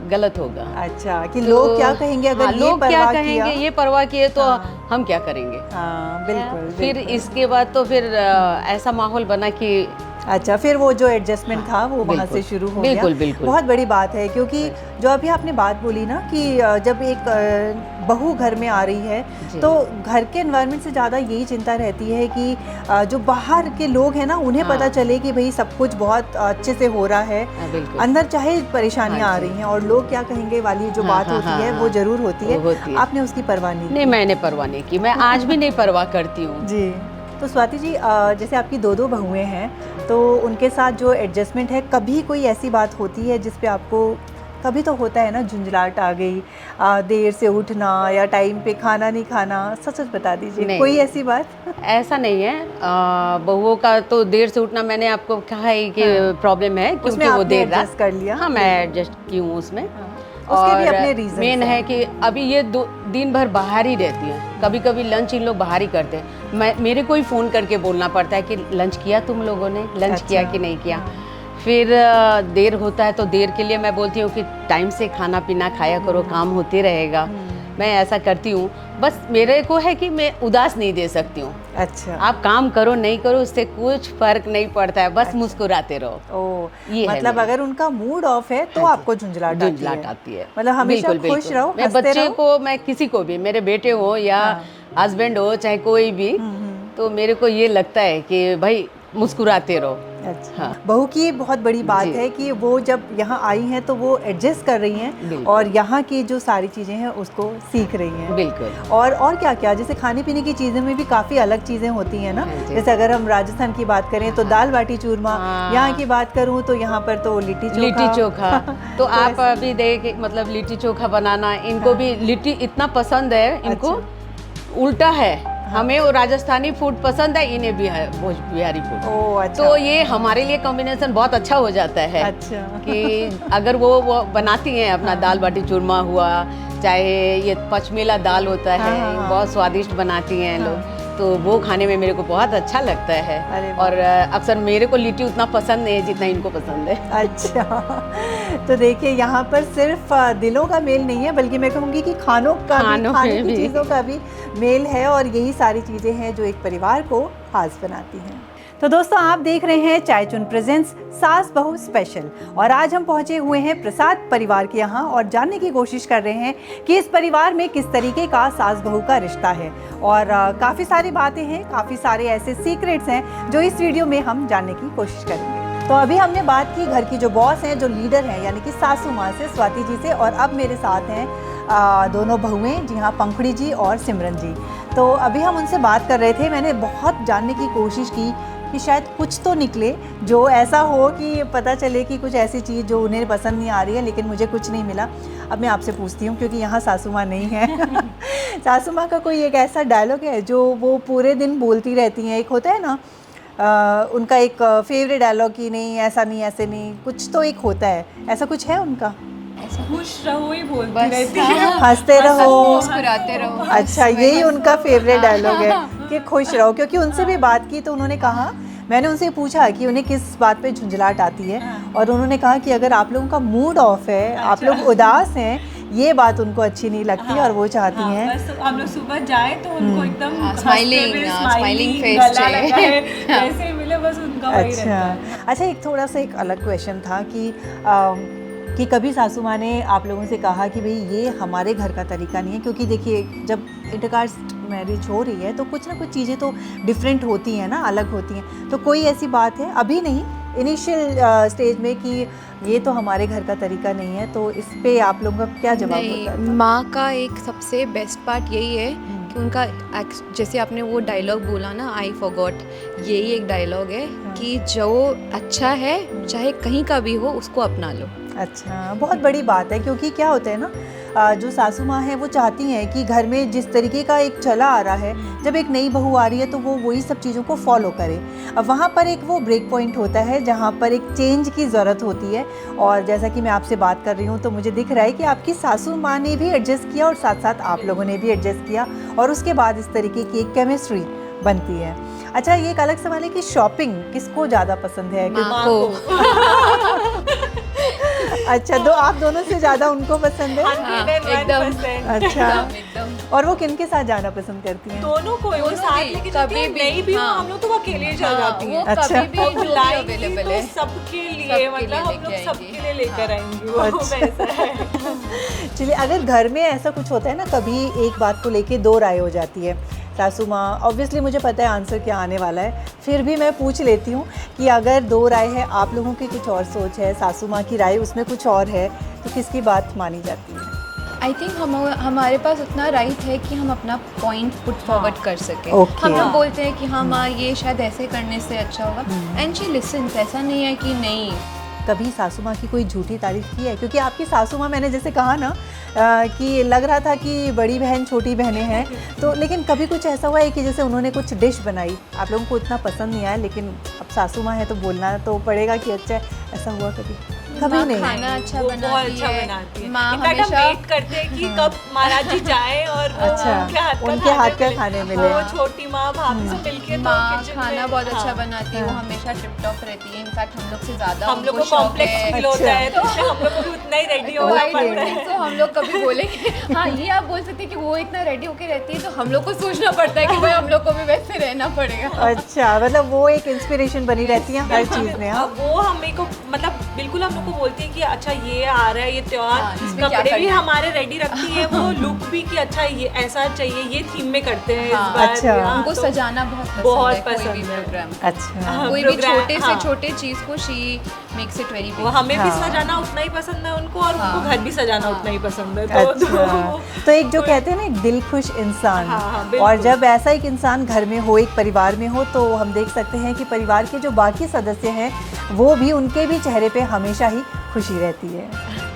गलत होगा। अच्छा, कि लोग क्या कहेंगे, अगर हाँ, ये लोग क्या परवाह कहेंगे, किया? ये परवाह किए तो हम क्या करेंगे। हाँ, बिल्कुल, फिर बिल्कुल। इसके बाद तो फिर ऐसा माहौल बना कि अच्छा, फिर वो जो एडजस्टमेंट था वो वहाँ से शुरू हो गया। बिल्कुल। बहुत बड़ी बात है, क्योंकि जो अभी आपने बात बोली ना कि जब एक बहू घर में आ रही है, तो घर के एनवायरनमेंट से ज़्यादा यही चिंता रहती है कि जो बाहर के लोग हैं ना, उन्हें पता चले कि भाई सब कुछ बहुत अच्छे से हो रहा है, अंदर चाहे परेशानियाँ आ रही हैं और लोग क्या कहेंगे वाली जो बात होती है वो ज़रूर होती है। आपने उसकी परवाह नहीं नहीं, मैंने परवाह नहीं की, मैं आज भी नहीं परवाह करती हूँ जी। तो स्वाति जी, जैसे आपकी 2 बहुएं हैं, तो उनके साथ जो एडजस्टमेंट है, कभी कोई ऐसी बात होती है जिस पे आपको, कभी तो होता है ना झुंझलाहट आ गई, देर से उठना या टाइम पे खाना नहीं खाना, सच बता दीजिए, कोई ऐसी बात? ऐसा नहीं है, बहुओं का तो देर से उठना मैंने आपको कहा है कि प्रॉब्लम है, क्योंकि वो देर रात कर लिया। हाँ, मैं एडजस्ट की हूँ उसमें। उसके भी अपने रीजन मेन है कि अभी ये दिन भर बाहर ही रहती हैं, कभी कभी लंच इन लोग बाहर ही करते हैं, मेरे को ही फ़ोन करके बोलना पड़ता है कि लंच किया तुम लोगों ने, लंच किया कि नहीं किया। फिर देर होता है तो देर के लिए मैं बोलती हूँ कि टाइम से खाना पीना खाया करो, काम होते रहेगा, मैं ऐसा करती हूँ। बस मेरे को है कि मैं उदास नहीं दे सकती हूँ। अच्छा, आप काम करो नहीं करो उससे कुछ फर्क नहीं पड़ता है, बस मुस्कुराते रहो। ओह, ये मतलब अगर उनका मूड ऑफ है तो आपको झुंझलाहट आती है, मतलब हमेशा खुश रहो, मैं बच्चे को, मैं किसी को भी, मेरे बेटे हो या हस्बैंड हो चाहे कोई भी, तो मेरे को ये लगता है कि भाई मुस्कुराते रहो। अच्छा, हाँ। बहू की बहुत बड़ी बात जी। है कि वो जब यहाँ आई हैं तो वो एडजस्ट कर रही हैं बिल्कुल। और यहाँ की जो सारी चीज़ें हैं उसको सीख रही हैं। बिल्कुल। और क्या क्या, जैसे खाने पीने की चीज़ों में भी काफ़ी अलग चीज़ें होती हैं ना। हाँ जी। जैसे अगर हम राजस्थान की बात करें तो दाल बाटी चूरमा, हाँ। यहाँ की बात करूँ तो यहाँ पर तो लिट्टी चोखा। लिट्टी चोखा तो आप ऐसे- अभी देख मतलब लिट्टी चोखा बनाना, इनको भी लिट्टी इतना पसंद है, इनको उल्टा है। हमें वो राजस्थानी फूड पसंद है, इन्हें भी है भोज बिहारी फूड। ओह अच्छा। तो ये हमारे लिए कॉम्बिनेशन बहुत अच्छा हो जाता है। अच्छा। कि अगर वो बनाती हैं अपना दाल बाटी चूरमा हुआ, चाहे ये पचमेला दाल होता है, हाँ, हाँ। बहुत स्वादिष्ट बनाती हैं लोग, तो वो खाने में मेरे को बहुत अच्छा लगता अरे है। वाह। और अक्सर मेरे को लिट्टी उतना पसंद नहीं है जितना इनको पसंद है। अच्छा, तो देखिए यहाँ पर सिर्फ दिलों का मेल नहीं है, बल्कि मैं कहूँगी कि खानों खानों खाने में की भी। चीज़ों का भी मेल है, और यही सारी चीज़ें हैं जो एक परिवार को खास बनाती हैं। तो दोस्तों, आप देख रहे हैं चाय चुन प्रेजेंट्स सास बहू स्पेशल, और आज हम पहुंचे हुए हैं प्रसाद परिवार के यहाँ और जानने की कोशिश कर रहे हैं कि इस परिवार में किस तरीके का सास बहू का रिश्ता है। और काफ़ी सारी बातें हैं, काफ़ी सारे ऐसे सीक्रेट्स हैं जो इस वीडियो में हम जानने की कोशिश करेंगे। तो अभी हमने बात की घर की जो बॉस हैं, जो लीडर हैं, यानी कि सासू माँ से, स्वाति जी से, और अब मेरे साथ हैं दोनों बहुएं, जी हाँ, पंखुड़ी जी और सिमरन जी। तो अभी हम उनसे बात कर रहे थे, मैंने बहुत जानने की कोशिश की कि शायद कुछ तो निकले जो ऐसा हो कि पता चले कि कुछ ऐसी चीज़ जो उन्हें पसंद नहीं आ रही है, लेकिन मुझे कुछ नहीं मिला। अब मैं आपसे पूछती हूँ, क्योंकि यहाँ सासू माँ नहीं है। सासू माँ का कोई एक ऐसा डायलॉग है जो वो पूरे दिन बोलती रहती हैं? एक होता है ना उनका एक फेवरेट डायलॉग कि नहीं ऐसा नहीं, ऐसे नहीं, कुछ तो एक होता है, ऐसा कुछ है उनका? खुश रहो ही बोलती बस रहती है। हंसते रहो, मुस्कुराते रहो। अच्छा, यही उनका फेवरेट डायलॉग है कि खुश रहो। क्योंकि उनसे भी बात की तो उन्होंने कहा, मैंने उनसे पूछा कि उन्हें किस बात पे झुंझलाहट आती है, और उन्होंने कहा कि अगर आप लोगों का मूड ऑफ है, आप लोग उदास हैं, ये बात उनको अच्छी नहीं लगती, और वो चाहती हैं बस हम लोग सुबह जाए तो उनको एकदम स्माइलिंग फेस गला चाहिए। लगाए, जैसे ही मिले बस उनका वही रहता है। अच्छा, एक थोड़ा सा एक अलग क्वेश्चन था कि कभी सासू माँ ने आप लोगों से कहा कि भाई ये हमारे घर का तरीका नहीं है? क्योंकि देखिए, जब इंटरकास्ट मैरिज हो रही है तो कुछ ना कुछ चीज़ें तो डिफरेंट होती हैं ना, अलग होती हैं। तो कोई ऐसी बात है, अभी नहीं, इनिशियल स्टेज में, कि ये तो हमारे घर का तरीका नहीं है? तो इस पे आप लोगों का क्या जवाब होता नहीं, है? माँ का एक सबसे बेस्ट पार्ट यही है कि उनका जैसे आपने वो डायलॉग बोला ना, आई फॉरगॉट, यही एक डायलॉग है कि जो अच्छा है चाहे कहीं का भी हो उसको अपना लो। अच्छा, बहुत बड़ी बात है, क्योंकि क्या होता है ना, जो सासू माँ हैं वो चाहती हैं कि घर में जिस तरीके का एक चला आ रहा है, जब एक नई बहू आ रही है तो वो वही सब चीज़ों को फॉलो करे। अब वहाँ पर एक वो ब्रेक पॉइंट होता है जहाँ पर एक चेंज की ज़रूरत होती है। और जैसा कि मैं आपसे बात कर रही हूँ तो मुझे दिख रहा है कि आपकी सासू माँ ने भी एडजस्ट किया और साथ साथ आप लोगों ने भी एडजस्ट किया, और उसके बाद इस तरीके की एक केमिस्ट्री बनती है। अच्छा, ये एक अलग सवाल है कि शॉपिंग किसको ज़्यादा पसंद है? माँ को। अच्छा, तो आप दोनों से ज़्यादा उनको पसंद है? हाँ, एकदम। अच्छा, एकदम। और वो किन के साथ जाना पसंद करती हैं? दोनों को वो साथ लेके जाती है, नहीं भी हो हम लोग तो वो अकेले चल जाती वो है। अच्छा। कभी भी जो भी लाएंगी अवेलेबल तो है सबके लिए, सबके मतलब लिए हम लेके लोग आएंगी। सबके लिए लेकर आएंगे वो, अच्छा। वैसा है। चलिए, अगर घर में ऐसा कुछ होता है ना, कभी एक बात को लेके दो राय हो जाती है, सासू माँ, ऑब्वियसली मुझे पता है आंसर क्या आने वाला है, फिर भी मैं पूछ लेती हूँ कि अगर दो राय है, आप लोगों की कुछ और सोच है, सासू माँ की राय उसमें कुछ और है, तो किसकी बात मानी जाती है? आई थिंक हमारे पास उतना राइट है कि हम अपना पॉइंट पुट फॉरवर्ड कर सकें। Okay. हम लोग बोलते हैं कि हाँ माँ, ये शायद ऐसे करने से अच्छा होगा, एंड शी लिसन्स। ऐसा नहीं है कि नहीं। कभी सासू माँ की कोई झूठी तारीफ की है? क्योंकि आपकी सासू माँ, मैंने जैसे कहा ना कि लग रहा था कि बड़ी बहन छोटी बहनें हैं, तो लेकिन कभी कुछ ऐसा हुआ है कि जैसे उन्होंने कुछ डिश बनाई, आप लोगों को इतना पसंद नहीं आया, लेकिन अब सासू माँ है तो बोलना तो पड़ेगा कि अच्छा है, ऐसा हुआ कभी? कभी माँ नहीं। खाना अच्छा वो बहुत बनाती अच्छा है। बनाती है। माँ इनफैक्ट हम हमेशा वेट करते हैं कि कब महाराज जी जाए और वो अच्छा, उनके हाथ का खाने मिले। वो छोटी माँ भाभी से मिलके तो माँ किचन खाना में, बहुत अच्छा हाँ, बनाती है। वो हमेशा टिप टॉप रहती है। इनफैक्ट हम लोग से ज़्यादा हम लोग को उनको शौक कॉम्प्लेक्स है। फील होता है, तो इसलिए हम लोग को भी उतना ही रेडी होना पड़ता है। तो हम लोग कभी बोलेंगे हाँ, ये आप बोल सकते हैं कि वो इतना रेडी होके रहती है, तो हम लोग को सोचना पड़ता है कि भाई हम लोग को भी वैसे रहना पड़ेगा। अच्छा, मतलब वो एक इंस्पिरेशन बनी रहती है हर चीज़ में। हाँ, वो हमें को मतलब बिल्कुल हम लोग को को बोलती है कि अच्छा ये आ रहा है, ये त्योहार, कपड़े भी हमारे रेडी रखती है, वो लुक भी कि अच्छा ये ऐसा चाहिए, ये थीम में करते हैं इस बार। अच्छा। उनको तो सजाना बहुत पसंद है, कोई भी है। प्रोग्राम, अच्छा, कोई भी प्रोग्राम, छोटे से हाँ। छोटे चीज को शी मेक्स इट वेरी वो बिग। हमें भी हाँ। सजाना उतना ही पसंद है उनको, और उनको घर भी सजाना उतना ही पसंद है। अच्छा, तो एक जो कहते हैं ना, एक दिल खुश इंसान, हाँ, बिल्कुल। और जब ऐसा एक इंसान घर में हो, एक परिवार में हो, तो हम देख सकते हैं कि परिवार के जो बाकी सदस्य हैं वो भी, उनके भी चेहरे पे हमेशा ही खुशी रहती है।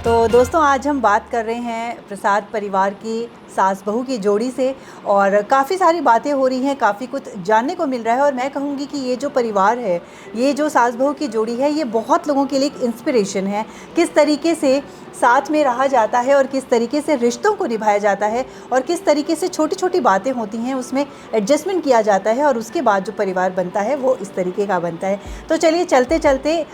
तो दोस्तों, आज हम बात कर रहे हैं प्रसाद परिवार की सास बहू की जोड़ी से, और काफ़ी सारी बातें हो रही हैं, काफ़ी कुछ जानने को मिल रहा है। और मैं कहूँगी कि ये जो परिवार है, ये जो सास बहू की जोड़ी है, ये बहुत लोगों के लिए एक इंस्पिरेशन है, किस तरीके से साथ में रहा जाता है और किस तरीके से रिश्तों को निभाया जाता है, और किस तरीके से छोटी छोटी बातें होती हैं उसमें एडजस्टमेंट किया जाता है, और उसके बाद जो परिवार बनता है वो इस तरीके का बनता है। तो चलिए, चलते चलते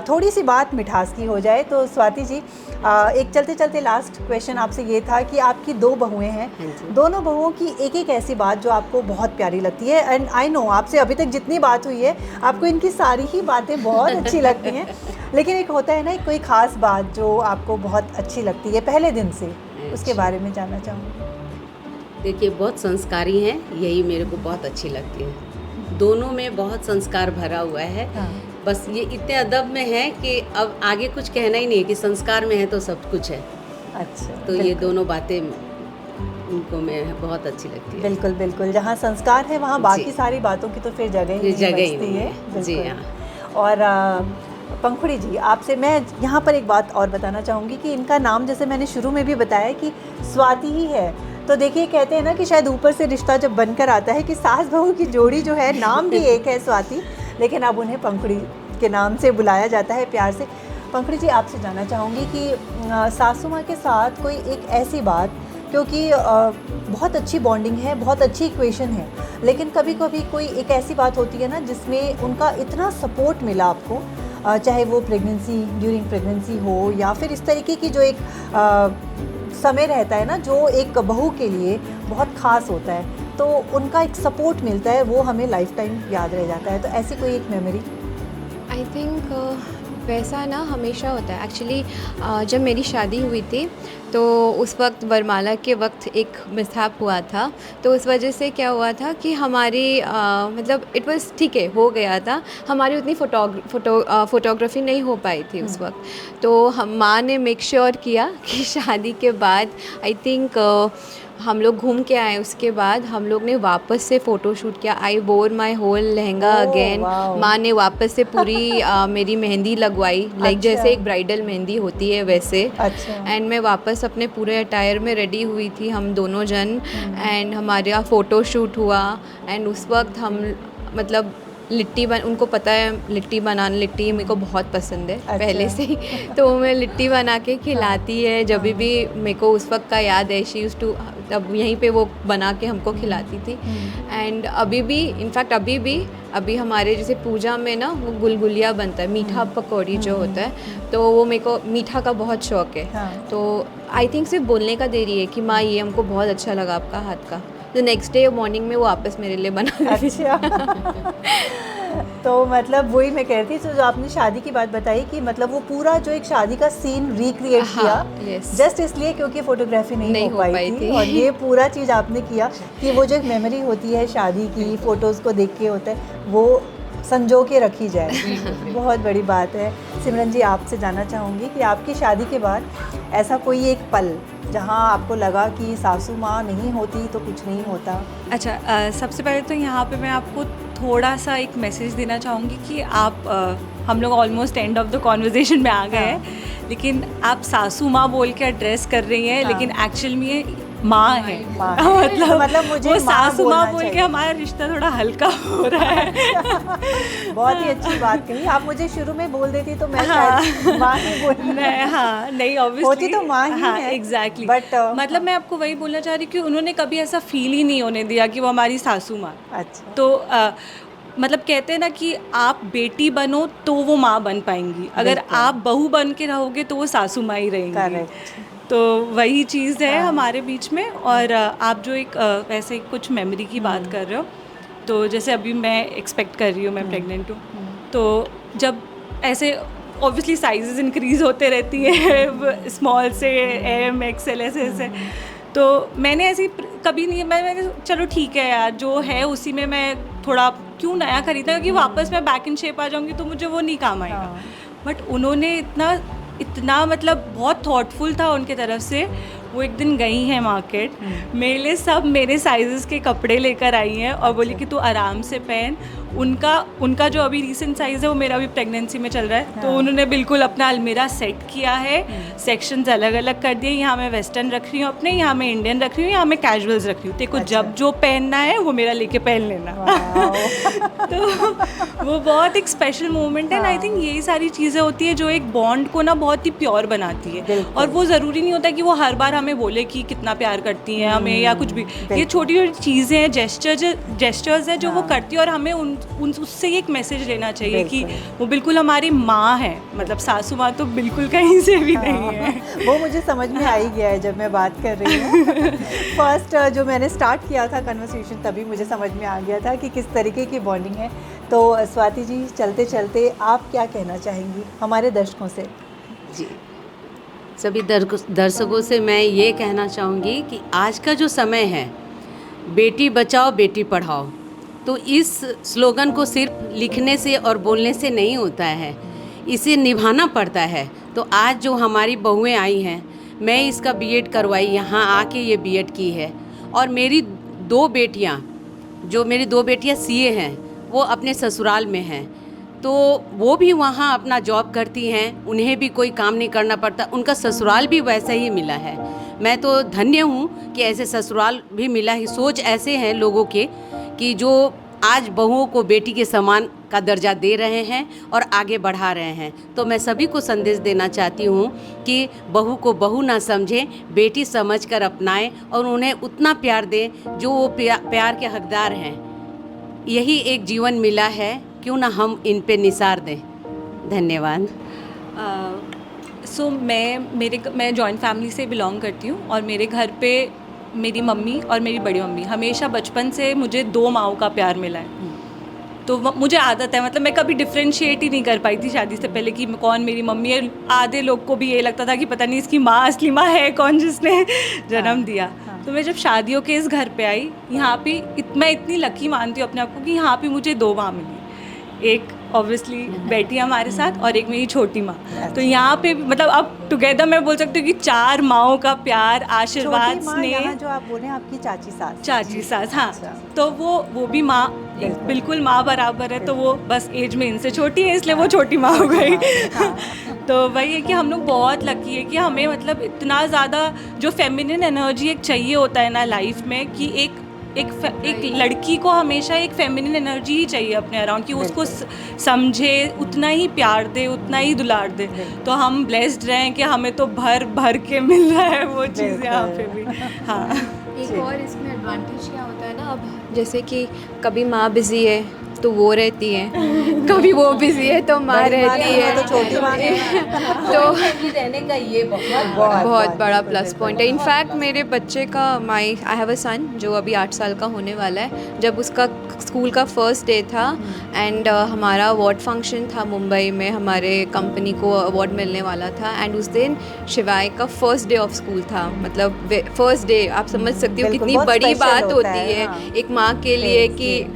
थोड़ी सी बात मिठास की हो जाए। तो स्वाति जी, एक चलते चलते लास्ट क्वेश्चन आपसे ये था कि आपकी 2 बहुएं हैं, दोनों बहुओं की एक एक ऐसी बात जो आपको बहुत प्यारी लगती है। एंड आई नो, आपसे अभी तक जितनी बात हुई है, आपको इनकी सारी ही बातें बहुत अच्छी लगती हैं, लेकिन एक होता है ना, कोई ख़ास बात जो आपको बहुत अच्छी लगती है पहले दिन से, उसके बारे में जानना चाहूँगी। देखिए, बहुत संस्कारी हैं, यही मेरे को बहुत अच्छी लगती है। दोनों में बहुत संस्कार भरा हुआ है। हाँ। बस ये इतने अदब में है कि अब आगे कुछ कहना ही नहीं है, कि संस्कार में है तो सब कुछ है। अच्छा, तो ये दोनों बातें उनको मैं बहुत अच्छी लगती है। बिल्कुल बिल्कुल, जहाँ संस्कार है वहाँ बाकी सारी बातों की तो फिर जगह ही नहीं बचती है। जी बिल्कुल। हाँ। और पंखुड़ी जी, आपसे मैं यहाँ पर एक बात और बताना चाहूँगी कि इनका नाम, जैसे मैंने शुरू में भी बताया कि स्वाति ही है, तो देखिए, कहते हैं ना कि शायद ऊपर से रिश्ता जब बनकर आता है कि सास बहू की जोड़ी जो है, नाम भी एक है स्वाति, लेकिन अब उन्हें पंखुड़ी के नाम से बुलाया जाता है प्यार से। पंखुड़ी जी, आपसे जानना चाहूँगी कि सासू माँ के साथ कोई एक ऐसी बात, क्योंकि बहुत अच्छी बॉन्डिंग है, बहुत अच्छी इक्वेशन है, लेकिन कभी कभी कोई एक ऐसी बात होती है ना जिसमें उनका इतना सपोर्ट मिला आपको, चाहे वो प्रेगनेंसी, ड्यूरिंग प्रेगनेंसी हो, या फिर इस तरीके की जो एक समय रहता है ना, जो एक बहू के लिए बहुत ख़ास होता है, तो उनका एक सपोर्ट मिलता है, वो हमें लाइफ टाइम याद रह जाता है। तो ऐसी कोई एक मेमोरी? आई थिंक वैसा ना हमेशा होता है। एक्चुअली जब मेरी शादी हुई थी तो उस वक्त वरमाला के वक्त एक मिसहैप हुआ था, तो उस वजह से क्या हुआ था कि हमारी मतलब इट वाज ठीक है, हो गया था, हमारी उतनी फ़ोटोग्राफी नहीं हो पाई थी उस वक्त। तो हम माँ ने मेक श्योर किया कि शादी के बाद आई थिंक हम लोग घूम के आए, उसके बाद हम लोग ने वापस से फ़ोटो शूट किया। आई वोर माई होल लहंगा अगेन। माँ ने वापस से पूरी मेरी मेहंदी लगवाई, लाइक जैसे एक ब्राइडल मेहंदी होती है वैसे। एंड मैं वापस अपने पूरे अटायर में रेडी हुई थी, हम दोनों जन, एंड हमारे यहाँ फ़ोटो शूट हुआ। एंड उस वक्त हम मतलब उनको पता है लिट्टी बनाना, लिट्टी मेरे को बहुत पसंद है पहले से ही, तो मैं लिट्टी बना के खिलाती है जब भी मेरे को उस वक्त का याद है। शी यूज्ड टू, तब यहीं पे वो बना के हमको खिलाती थी। एंड अभी भी, इनफैक्ट अभी हमारे जैसे पूजा में ना वो गुलगुलिया बनता है, मीठा पकौड़ी जो होता है, तो वो मेरे को मीठा का बहुत शौक़ है। तो आई थिंक सिर्फ बोलने का देरी है कि माँ ये हमको बहुत अच्छा लगा आपका हाथ का, तो नेक्स्ट डे मॉर्निंग में वो वापस मेरे लिए बना। अच्छा। तो मतलब वही मैं कह रही थी, तो जो आपने शादी की बात बताई कि मतलब वो पूरा जो एक शादी का सीन रिक्रिएट किया, जस्ट इसलिए क्योंकि फोटोग्राफी नहीं हो पाई थी, और ये पूरा चीज़ आपने किया कि वो जो एक मेमोरी होती है शादी की, फ़ोटोज़ को देख के होता है, वो संजो के रखी जाए। बहुत बड़ी बात है। सिमरन जी, आपसे जानना चाहूँगी कि आपकी शादी के बाद ऐसा कोई एक पल जहाँ आपको लगा कि सासू माँ नहीं होती तो कुछ नहीं होता? अच्छा, सबसे पहले तो यहाँ पे मैं आपको थोड़ा सा एक मैसेज देना चाहूँगी कि आप हम लोग almost end of the conversation में आ गए हैं, लेकिन आप सासू माँ बोल के एड्रेस कर रही हैं, लेकिन एक्चुअल में ये माँ है। मतलब मुझे वो सासू माँ बोल के हमारा रिश्ता थोड़ा हल्का हो रहा है। बहुत ही अच्छी बात कही। आप मुझे शुरू में बोल देती तो मैं शायद माँ ही बोल, नहीं ऑब्वियसली होती तो माँ ही है। एग्जैक्टली, बट मतलब मैं आपको वही बोलना चाह रही कि उन्होंने कभी ऐसा फील ही नहीं होने दिया कि वो हमारी सासू माँ। अच्छा। तो मतलब कहते हैं ना कि आप बेटी बनो तो वो माँ बन पाएंगी, अगर आप बहू बन के रहोगे तो वो सासू माँ ही रहेंगी। तो वही चीज़ है हमारे बीच में। और आप जो एक वैसे कुछ मेमोरी की बात कर रहे हो, तो जैसे अभी मैं एक्सपेक्ट कर रही हूँ, मैं प्रेग्नेंट हूँ, तो जब ऐसे ऑब्वियसली साइजेस इंक्रीज़ होते रहती है स्मॉल से एम एक्सएल ऐसे। तो मैंने ऐसी कभी नहीं, मैंने चलो ठीक है यार जो है उसी में मैं थोड़ा क्यों नया खरीदना, क्योंकि वापस मैं बैक इन शेप आ जाऊँगी तो मुझे वो नहीं काम आएगा। बट उन्होंने इतना मतलब बहुत थॉटफुल था उनके तरफ से। वो एक दिन गई हैं मार्केट, मेरे लिए सब मेरे साइज़ेस के कपड़े लेकर आई हैं और बोली कि तू आराम से पहन। उनका जो अभी रीसेंट साइज़ है वो मेरा भी प्रेगनेंसी में चल रहा है, तो उन्होंने बिल्कुल अपना अलमीरा सेट किया है, सेक्शंस अलग अलग कर दिए। यहाँ मैं वेस्टर्न रख रही हूँ अपने, यहाँ मैं इंडियन रख रही हूँ, यहाँ मैं कैजुअल्स रख रही हूँ। तेरे को जब जो पहनना है वो मेरा लेके पहन लेना। तो वो बहुत एक स्पेशल मोमेंट है। आई थिंक यही सारी चीज़ें होती है जो एक बॉन्ड को ना बहुत ही प्योर बनाती है। और वो ज़रूरी नहीं होता कि वो हर बार हमें बोले कि कितना प्यार करती हैं हमें या कुछ भी। ये छोटी छोटी चीज़ें हैं, जेस्चर्स है जो वो करती है और हमें उससे एक मैसेज लेना चाहिए कि वो बिल्कुल हमारी माँ है। मतलब सासू माँ तो बिल्कुल कहीं से भी नहीं है। वो मुझे समझ में आ ही गया है जब मैं बात कर रही हूँ। फर्स्ट जो मैंने स्टार्ट किया था कन्वर्सेशन तभी मुझे समझ में आ गया था कि किस तरीके की बॉन्डिंग है। तो स्वाति जी, चलते चलते आप क्या कहना चाहेंगी हमारे दर्शकों से? जी, सभी दर्शकों से मैं ये कहना चाहूँगी कि आज का जो समय है, बेटी बचाओ बेटी पढ़ाओ, तो इस स्लोगन को सिर्फ लिखने से और बोलने से नहीं होता है, इसे निभाना पड़ता है। तो आज जो हमारी बहुएं आई हैं, मैं इसका बीएड करवाई, यहाँ आके ये बीएड की है। और मेरी दो बेटियाँ सीए हैं, वो अपने ससुराल में हैं, तो वो भी वहाँ अपना जॉब करती हैं, उन्हें भी कोई काम नहीं करना पड़ता, उनका ससुराल भी वैसा ही मिला है। मैं तो धन्य हूँ कि ऐसे ससुराल भी मिला है। सोच ऐसे हैं लोगों के कि जो आज बहुओं को बेटी के समान का दर्जा दे रहे हैं और आगे बढ़ा रहे हैं। तो मैं सभी को संदेश देना चाहती हूँ कि बहू को बहू ना समझें, बेटी समझकर अपनाएं और उन्हें उतना प्यार दें जो वो प्यार के हकदार हैं। यही एक जीवन मिला है, क्यों ना हम इन पे निसार दें। धन्यवाद। मैं जॉइंट फैमिली से बिलोंग करती हूँ और मेरे घर पे मेरी मम्मी और मेरी बड़ी मम्मी, हमेशा बचपन से मुझे 2 माँओं का प्यार मिला है। तो मुझे आदत है, मतलब मैं कभी डिफ्रेंशिएट ही नहीं कर पाई थी शादी से पहले कि कौन मेरी मम्मी है। आधे लोग को भी ये लगता था कि पता नहीं इसकी माँ असली माँ है कौन जिसने जन्म दिया। तो मैं जब शादियों के इस घर पे आई, यहाँ पे मैं इतनी लकी मानती हूँ अपने आप को कि यहाँ पे मुझे 2 माँ मिली। एक ऑब्वियसली बेटी हमारे साथ और एक मेरी छोटी माँ। तो यहाँ पे मतलब अब टुगेदर मैं बोल सकती हूँ कि 4 माँओं का प्यार, आशीर्वाद, स्नेह। जो आप बोले आपकी चाची सास। हाँ। तो वो भी माँ, बिल्कुल माँ बराबर है। तो वो बस एज में इनसे छोटी है, इसलिए वो छोटी माँ हो गई। तो वही है कि हम लोग बहुत लकी है कि हमें मतलब इतना ज़्यादा जो फेमिनिन एनर्जी एक चाहिए होता है ना लाइफ में, कि एक लड़की को हमेशा एक फेमिनिन एनर्जी ही चाहिए अपने अराउंड, कि उसको समझे, उतना ही प्यार दे, उतना ही दुलार दे। तो हम ब्लेस्ड रहे हैं कि हमें तो भर भर के मिल रहा है वो चीज़ यहाँ पे भी। हाँ, एक और इसमें एडवांटेज क्या होता है ना, अब जैसे कि कभी माँ बिजी है तो वो रहती है, कभी वो बिजी है तो माँ रहती है, तो छोटी माँ तो रहने का ये बहुत बड़ा प्लस पॉइंट है। इनफैक्ट मेरे बच्चे का आई हैव अ सन जो अभी 8 साल का होने वाला है। जब उसका स्कूल का फर्स्ट डे था एंड हमारा अवार्ड फंक्शन था मुंबई में, हमारे कंपनी को अवार्ड मिलने वाला था एंड उस दिन शिवाय का फर्स्ट डे ऑफ स्कूल था। मतलब फर्स्ट डे, आप समझ सकती हो कितनी बड़ी बात होती है एक माँ के लिए कि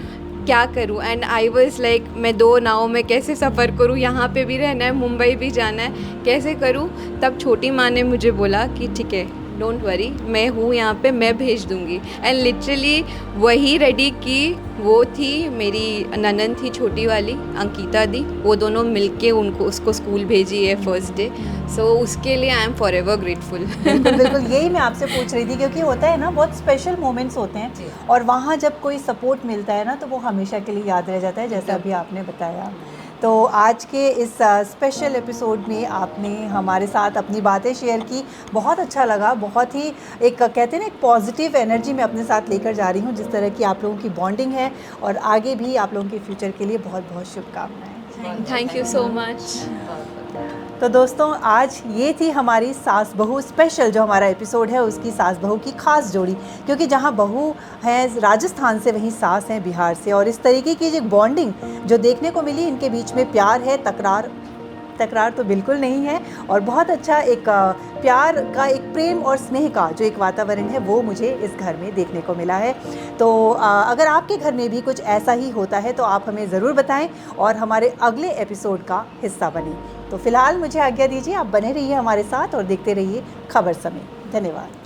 क्या करूँ। एंड आई वॉज लाइक मैं 2 नाव में कैसे सफ़र करूँ, यहाँ पे भी रहना है, मुंबई भी जाना है, कैसे करूँ। तब छोटी माँ ने मुझे बोला कि ठीक है, डोंट वरी, मैं हूँ यहाँ पे, मैं भेज दूँगी। एंड लिटरली वही रेडी की, वो थी मेरी ननन थी छोटी वाली अंकिता दी, वो दोनों मिलके उसको स्कूल भेजी है फर्स्ट डे। सो उसके लिए I am for ever grateful. बिल्कुल यही मैं आपसे पूछ रही थी, क्योंकि होता है ना बहुत स्पेशल मोमेंट्स होते हैं और वहाँ जब कोई सपोर्ट मिलता है ना तो वो हमेशा के लिए याद रह जाता है, जैसा अभी आपने बताया। तो आज के इस स्पेशल एपिसोड में आपने हमारे साथ अपनी बातें शेयर की, बहुत अच्छा लगा। बहुत ही एक कहते हैं ना एक पॉजिटिव एनर्जी मैं अपने साथ लेकर जा रही हूँ, जिस तरह की आप लोगों की बॉन्डिंग है, और आगे भी आप लोगों के फ्यूचर के लिए बहुत बहुत शुभकामनाएं। Thank you so much. तो दोस्तों, आज ये थी हमारी सास बहू स्पेशल, जो हमारा एपिसोड है उसकी सास बहू की खास जोड़ी, क्योंकि जहाँ बहू है राजस्थान से वहीं सास हैं बिहार से, और इस तरीके की जो बॉन्डिंग जो देखने को मिली, इनके बीच में प्यार है, तकरार तो बिल्कुल नहीं है, और बहुत अच्छा एक प्यार का, एक प्रेम और स्नेह का जो एक वातावरण है वो मुझे इस घर में देखने को मिला है। तो अगर आपके घर में भी कुछ ऐसा ही होता है तो आप हमें ज़रूर बताएं और हमारे अगले एपिसोड का हिस्सा बनें। तो फिलहाल मुझे आज्ञा दीजिए, आप बने रहिए हमारे साथ और देखते रहिए खबर समय। धन्यवाद।